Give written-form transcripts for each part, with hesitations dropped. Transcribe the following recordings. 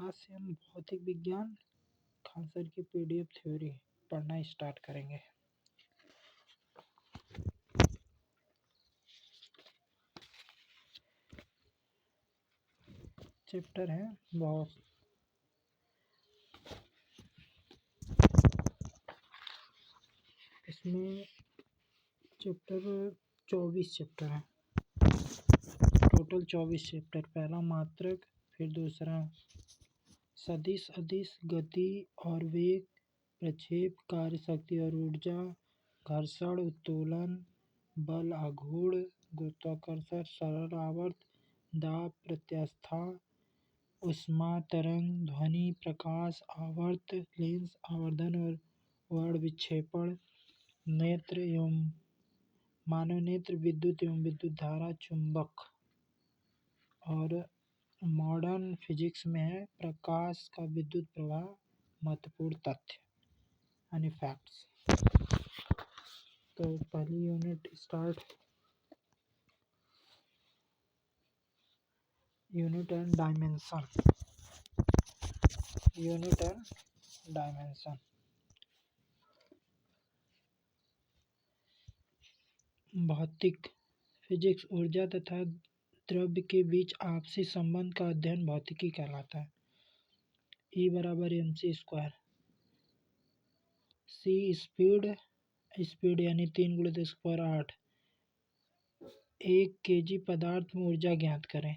आज से हम भौतिक विज्ञान खान सर की पीडीएफ थ्योरी पढ़ना स्टार्ट करेंगे। चैप्टर है बहुत इसमें चैप्टर 24 चैप्टर है, टोटल 24 चैप्टर। पहला मात्रक, फिर दूसरा सदिश, अदिश, गति और वेग, प्रक्षेप, कार्य शक्ति और ऊर्जा, घर्षण, उत्तोलन, बल, आघूर्ण, गुरुत्वाकर्षण, सरल आवर्त, दाब, प्रत्यास्था, ऊष्मा, तरंग, ध्वनि, प्रकाश, आवर्त, लेंस, आवर्धन और वर्ण विक्षेपण, नेत्र एवं मानव नेत्र, विद्युत एवं विद्युत धारा, चुंबक। और मॉडर्न फिजिक्स में है प्रकाश का विद्युत प्रवाह, महत्वपूर्ण तथ्य यानी फैक्ट्स। तो पहली unit start. Unit and dimension. Unit and dimension. भौतिक फिजिक्स ऊर्जा तथा द्रव्य के बीच आपसी संबंध का अध्ययन भौतिकी कहलाता है। E बराबर mc²। C स्पीड यानी 3 × 10⁸। 1 kg पदार्थ में ऊर्जा ज्ञात करें।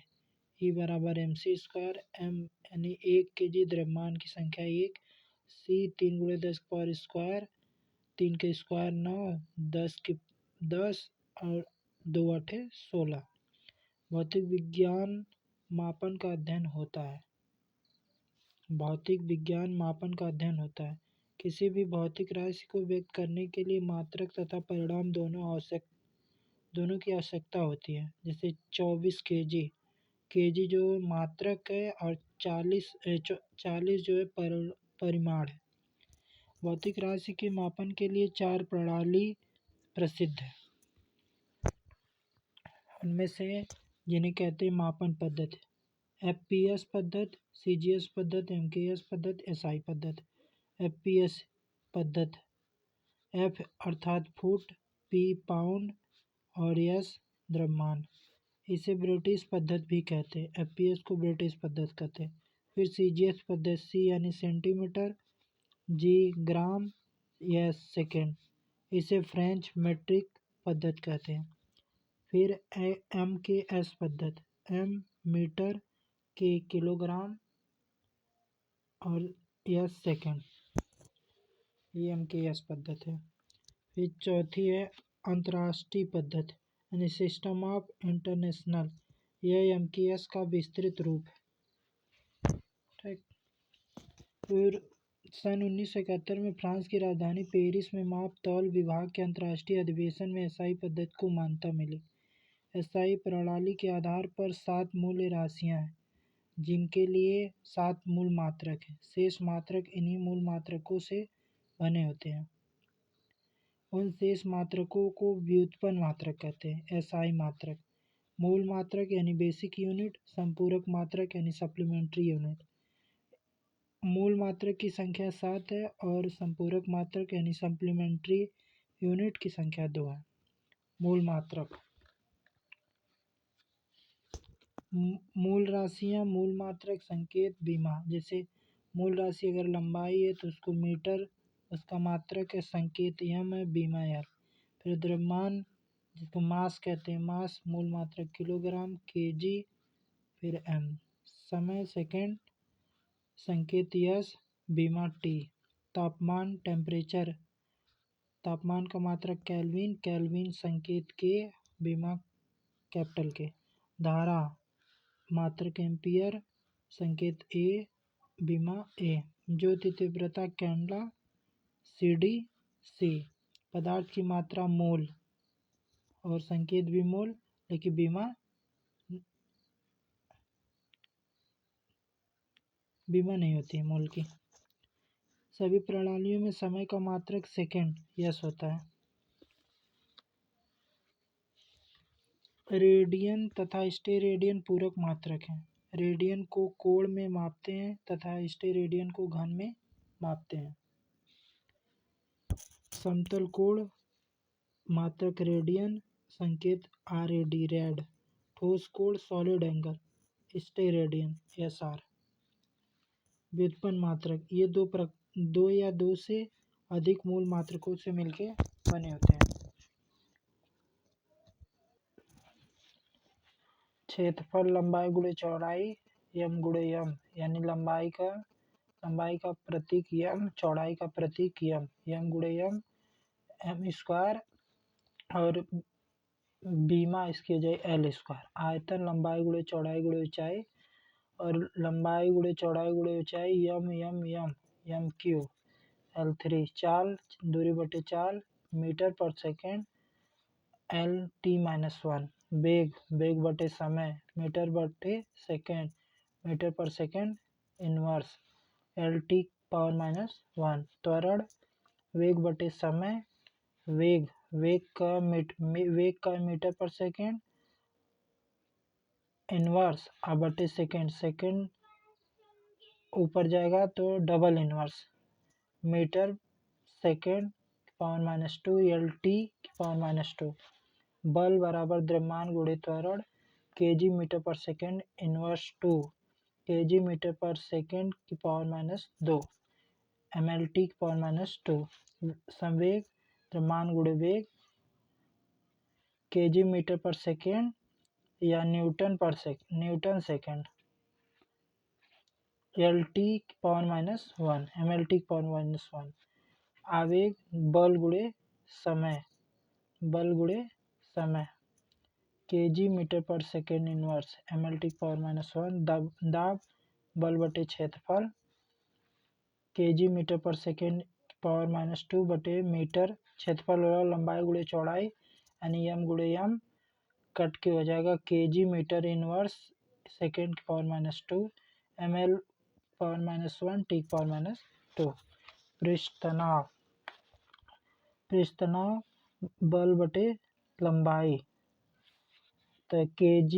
E बराबर mc²। m यानी 1 kg द्रव्यमान की संख्या 1। C 3 × 10⁻²। 3 के स्क्वायर 9, 10 और 2 8 16। भौतिक विज्ञान मापन का अध्ययन होता है। भौतिक विज्ञान मापन का अध्ययन होता है। किसी भी भौतिक राशि को व्यक्त करने के लिए मात्रक तथा परिमाण दोनों की आवश्यकता होती है। जैसे 24 kg जो मात्रक है और 40 जो है परिमाण है। भौतिक राशि के मापन के लिए 4 प्रणाली प्रसिद्ध है। उनमें से जिन्हें कहते हैं मापन पद्धति: FPS पद्धति, CGS पद्धति, MKS पद्धति, SI पद्धति। FPS पद्धति: F अर्थात फुट, P पाउंड और S द्रव्यमान। इसे ब्रिटिश पद्धति भी कहते हैं। FPS को ब्रिटिश पद्धति कहते हैं। फिर CGS पद्धति, C यानी सेंटीमीटर, G ग्राम, S सेकेंड। इसे फ्रेंच मेट्रिक पद्धति कहते हैं। फिर MKS पद्धति, M मीटर, K किलोग्राम और S सेकेंड। ये MKS पद्धति है। फिर चौथी है अंतर्राष्ट्रीय पद्धति यानी सिस्टम ऑफ इंटरनेशनल। यह MKS का विस्तृत रूप है। ठीक। फिर सन 1971 में फ्रांस की राजधानी पेरिस में माप तौल विभाग के अंतर्राष्ट्रीय अधिवेशन में SI पद्धति को मान्यता मिली। SI प्रणाली के आधार पर 7 मूल राशियां हैं, जिनके लिए 7 मूल मात्रक हैं। शेष मात्रक इन्हीं मूल मात्रकों से बने होते हैं। उन शेष मात्रकों को व्युत्पन्न मात्रक कहते हैं। SI मात्रक: मूल मात्रक यानी बेसिक यूनिट, संपूरक मात्रक यानी सप्लीमेंट्री यूनिट। मूल मात्रक की संख्या 7 है और संपूरक मात्रक यानी सप्लीमेंट्री यूनिट की संख्या 2 है। मूल मात्रक: मूल राशियां, मूल मात्रक, संकेत, बीमा। जैसे मूल राशि अगर लंबाई है तो उसको मीटर, उसका मात्रक है संकेत m है, बीमा l। फिर द्रव्यमान जिसको मास कहते हैं, मास मूल मात्रक किलोग्राम, kg, फिर m। समय सेकेंड, संकेत s, बीमा t। तापमान टेम्परेचर, तापमान का मात्रक केल्विन, केल्विन संकेत k, बीमा कैपिटल के। धारा मात्रक एम्पियर, संकेत A, बीमा A। ज्योति तीव्रता कैंडला, CD, C। पदार्थ की मात्रा मोल और संकेत भी मोल, लेकिन बीमा नहीं होती है मोल की। सभी प्रणालियों में समय का मात्रक सेकेंड यस होता है। रेडियन तथा स्टेरेडियन पूरक मात्रक हैं। रेडियन को कोण में मापते हैं तथा स्टेरेडियन को घन में मापते हैं। समतल कोण मात्रक रेडियन, संकेत RAD रेड। ठोस कोण सॉलिड एंगल स्टेरेडियन SR। व्युत्पन्न मात्रक ये दो या दो से अधिक मूल मात्रकों से मिलकर बने होते हैं। क्षेत्रफल लंबाई गुणे चौड़ाई यम गुणे यम, यानी लंबाई का प्रतीक यम, चौड़ाई का प्रतीक यम, यम गुणे यम एम स्क्वायर और बीमा इसकी जगह एल स्क्वायर। आयतन लंबाई गुणे चौड़ाई गुणे ऊंचाई और लंबाई गुणे चौड़ाई गुणे ऊंचाई यम यम यम यम क्यू L3। चाल दूरी बटे चाल मीटर पर सेकेंड LT-1। वेग बटे समय मीटर पर सेकेंड इनवर्स LT-1। त्वरण वेग बटे समय वेग का मीटर पर सेकेंड इनवर्स बटे सेकेंड ऊपर जाएगा तो double inverse metre second (-2) LT-2। बल बराबर द्रव्यमान गुणे त्वरण kg मीटर पर सेकेंड इनवर्स 2 kg मीटर पर सेकेंड (-2) MLT-2। संवेग द्रव्यमान गुणे वेग kg मीटर पर सेकेंड या न्यूटन सेकेंड LT-1 MLT-1। आवेग बल गुणे समय kg मीटर पर सेकेंड इनवर्स MLT-1। दाब बल बटे क्षेत्रफल kg मीटर पर सेकेंड (-2) बटे मीटर क्षेत्रफल वाला लंबाई गुणे चौड़ाई यानी यम गुणे यम कट के हो जाएगा kg metre inverse second (-2) ML-1 T-2। पृष्ठ तनाव बल बटे लंबाई तो kg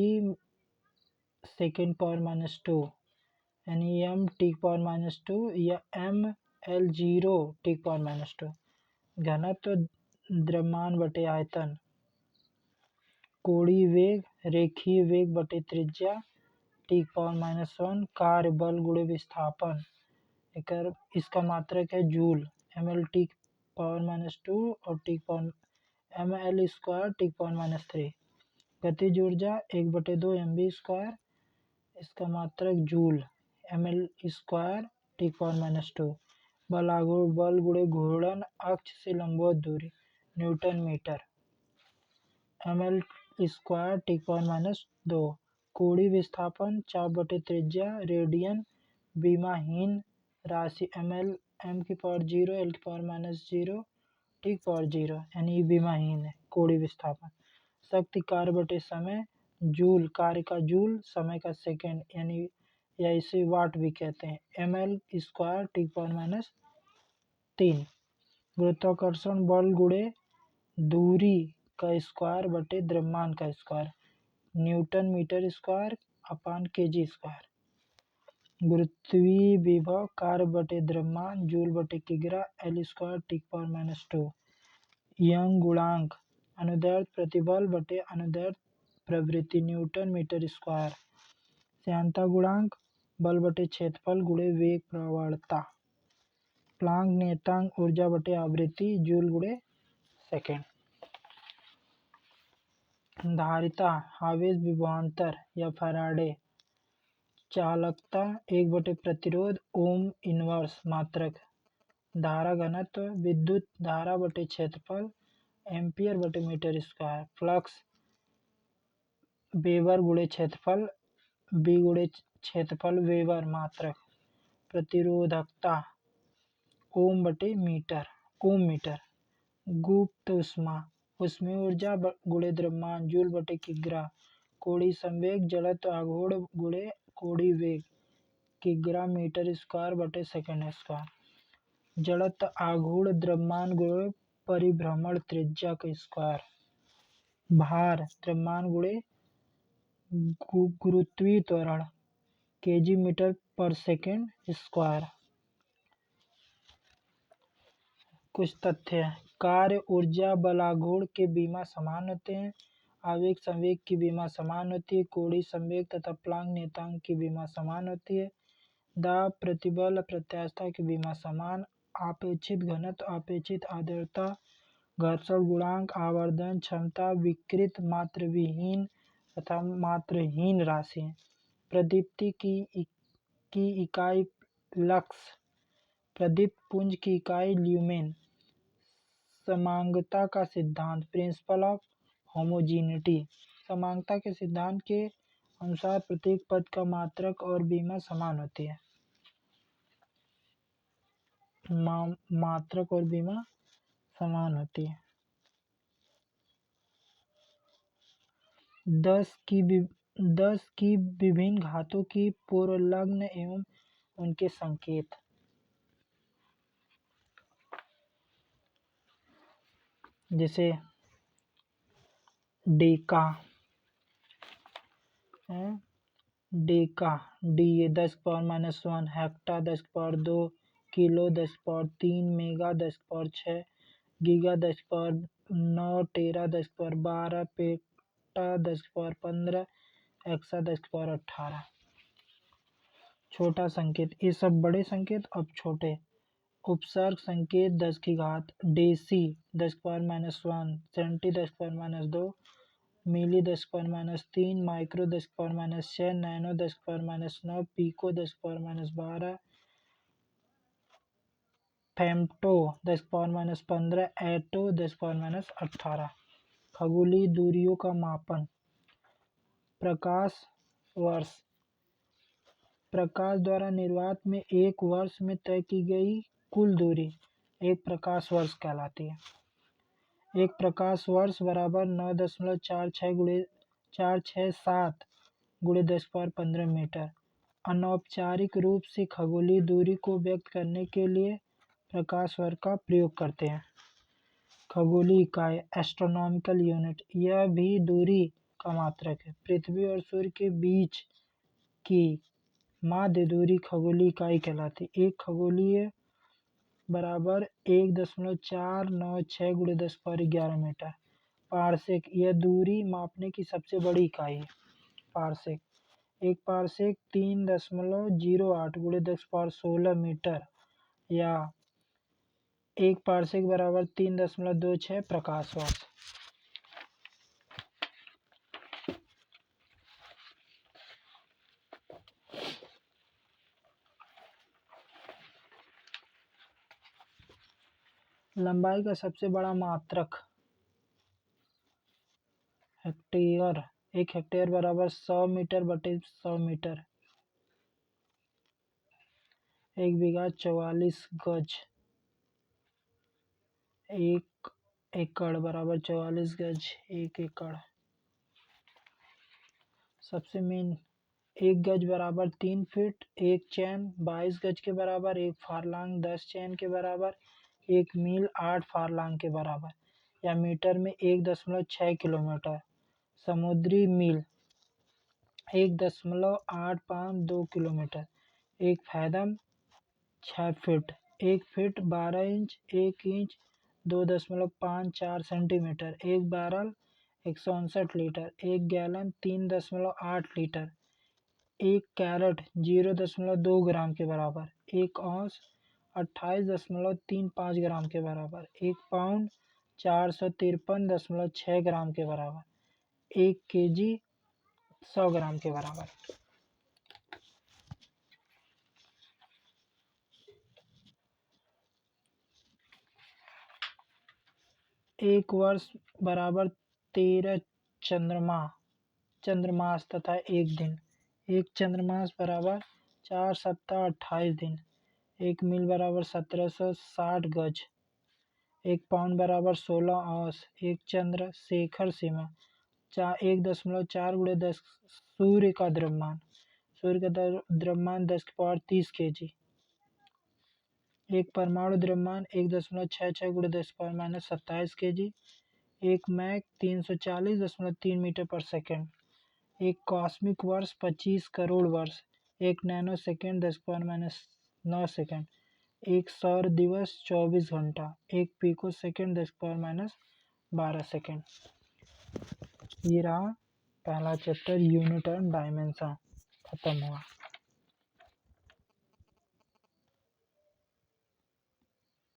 सेकेंड (-2) यानी m T-2 या ML0 T-2। घनत्व द्रव्यमान बटे आयतन कोणीय वेग रेखीय वेग बटे त्रिज्या T-1। कार्य बल गुणे विस्थापन इसका मात्रक है जूल ML-T-2 और ML² T-3। गतिज ऊर्जा 1/2 mv², इसका मात्रक जूल ML² T-2। बल गुणे घूर्णन अक्ष से लंबवत दूरी न्यूटन मीटर ML² T-2। कोणीय विस्थापन चाप बटे त्रिज्या रेडियन विमाहीन राशि M/0 L/-0 T/0 यानी विमाहीन है कोणीय विस्थापन। शक्ति कार्य बटे समय जूल कार्य का जूल समय का सेकेंड यानी या इसे वाट भी कहते हैं ML² T-3। गुरुत्वाकर्षण बल गुणे दूरी का स्क्वायर बटे द्रव्यमान का square newton meter square kg²। गुरुत्वीय विभव कार्य बटे द्रव्यमान जूल बटे किग्रा L² T-2। यंग गुणांक अनुदैर्ध्य प्रतिबल बटे अनुदैर्ध्य प्रवृत्ति न्यूटन मीटर स्क्वायर। श्यानता गुणांक बल बटे क्षेत्रफल गुणे वेग प्रवणता। प्लांक नियतांक ऊर्जा बटे आवृत्ति जूल गुणे सेकेंड। धारिता आवेश विभवांतर या फैराडे चालकता 1 प्रतिरोध ओम इनवर्स मात्रक। धारा घनत्व विद्युत धारा बटे क्षेत्रफल एम्पियर बटे मीटर स्क्वायर। फ्लक्स वेबर गुणे क्षेत्रफल बी गुणे क्षेत्रफल वेबर मात्रक। प्रतिरोधकता ओम मीटर। गुप्त ऊष्मीय ऊर्जा गुणे द्रव्यमान जूल बटे किग्रा। कोणीय संवेग जड़त्व आघूर्ण गुणे कोणीय वेग किग्रा मीटर स्क्वायर बटे सेकेंड स्क्वायर। जड़त्व आघूर्ण द्रव्यमान गुणे परिभ्रमण त्रिज्या का स्क्वायर। भार द्रव्यमान गुणे गुरुत्वीय त्वरण केजी मीटर पर सेकेंड स्क्वायर। कुछ तथ्य हैं। कार्य, ऊर्जा, बलाघूर्ण के बीमा समान होते हैं। आवेग संवेग की बीमा समान होती है। कोणीय संवेग तथा प्लांक नियतांक की बीमा समान होती है। दाब, प्रतिबल, प्रत्यास्थता की बीमा समान। आपेक्षित घनत्व, आपेक्षित आर्द्रता, घर्षण गुणांक, आवर्धन क्षमता, विकृत मात्रविहीन तथा मात्रहीन राशि। प्रदीप्ति की इकाई लक्स। प्रदीप्त पुंज की इकाई ल्यूमेन। समांगता का सिद्धांत, प्रिंसिपल ऑफ होमोजीनिटी। समांगता के सिद्धांत के अनुसार प्रत्येक पद का मात्रक और बीमा समान होती है। मात्रक और बीमा समान होती है। 10 की विभिन्न घातों की पूर्वलग्न एवं उनके संकेत। जैसे Deka, Deka D 10⁻⁻1, hecto 10⁻2, kilo 10⁻3, mega 10⁻6, giga 10⁻9, टेरा 10⁻12, पेटा 10⁻15, एक्सा 10⁻18। छोटा संकेत, ये सब बड़े संकेत, अब छोटे। उपसर्ग संकेत 10 की घात। डेसी 10⁻⁻1, सेंटी 10⁻⁻2, मिली 10⁻⁻3, माइक्रो 10⁻⁻6, नैनो 10⁻�9, पीको 10⁻⁻12, फेम्टो 10⁻⁻15, एटो 10⁻⁻18। खगोलीय दूरियों का मापन। प्रकाश वर्ष। प्रकाश द्वारा निर्वात में एक वर्ष में तय की गई कुल दूरी एक प्रकाश वर्ष कहलाती है। एक प्रकाश वर्ष बराबर 9.467 गुणे 10⁻15 मीटर। अनौपचारिक रूप से खगोलीय दूरी को व्यक्त करने के लिए प्रकाश वर्ष का प्रयोग करते हैं। खगोलीय इकाई, एस्ट्रोनॉमिकल यूनिट, यह भी दूरी का मात्रक है। पृथ्वी और सूर्य के बीच की माध्य दूरी खगोलीय इकाई कहलाती है। एक खगोलीय बराबर 1.496 गुणे 10⁻11 मीटर। पारसेक, यह दूरी मापने की सबसे बड़ी इकाई है। पारसेक, एक पारसेक 3.08 गुणे 10⁻16 मीटर या एक पारसेक बराबर 3.26 प्रकाश वर्ष। लंबाई का सबसे बड़ा मात्रक हेक्टेयर। एक हेक्टेयर बराबर 100 मीटर बटे 100 मीटर। एक बीघा 44 गज। एक एकड़ बराबर 44 गज। एक एकड़। सबसे मेन, एक गज बराबर 3 फीट। एक चैन 22 गज के बराबर। एक फारलांग 10 चैन के बराबर। एक मील 8 फारलांग के बराबर या मीटर में 1.6 किलोमीटर। समुद्री मील 1.852 किलोमीटर। एक फैदम 6 फीट। एक फीट 12 इंच। एक इंच 2.54 सेंटीमीटर। एक बैरल 159 लीटर। एक गैलन 3.8 लीटर। एक कैरेट 0.2 ग्राम के बराबर। एक औंस 28.35 ग्राम के बराबर। एक पाउंड 453.6 ग्राम के बराबर। एक केजी 100 ग्राम के बराबर। एक वर्ष बराबर 13 चंद्रमास तथा एक दिन। एक चंद्रमास बराबर 4 सप्ताह 28 दिन। एक मील बराबर 1760 गज। एक पाउंड बराबर 16 औंस। एक चंद्र शेखर सीमा 1.4 गुणे 10 सूर्य का द्रव्यमान। सूर्य का द्रव्यमान 10⁻30 kg। एक परमाणु द्रव्यमान 1.66 गुणे 10⁻27 kg। एक मैक 340.3 मीटर पर सेकेंड। एक कॉस्मिक वर्ष 25 करोड़ वर्ष। 1 नैनो सेकेंड 10⁻9 सेकेंड, 1 सौर दिवस 24 घंटा, 1 पीको सेकेंड 10⁻12 सेकेंड। ये रहा पहला चैप्टर यूनिट एंड डायमेंशन, खत्म हुआ।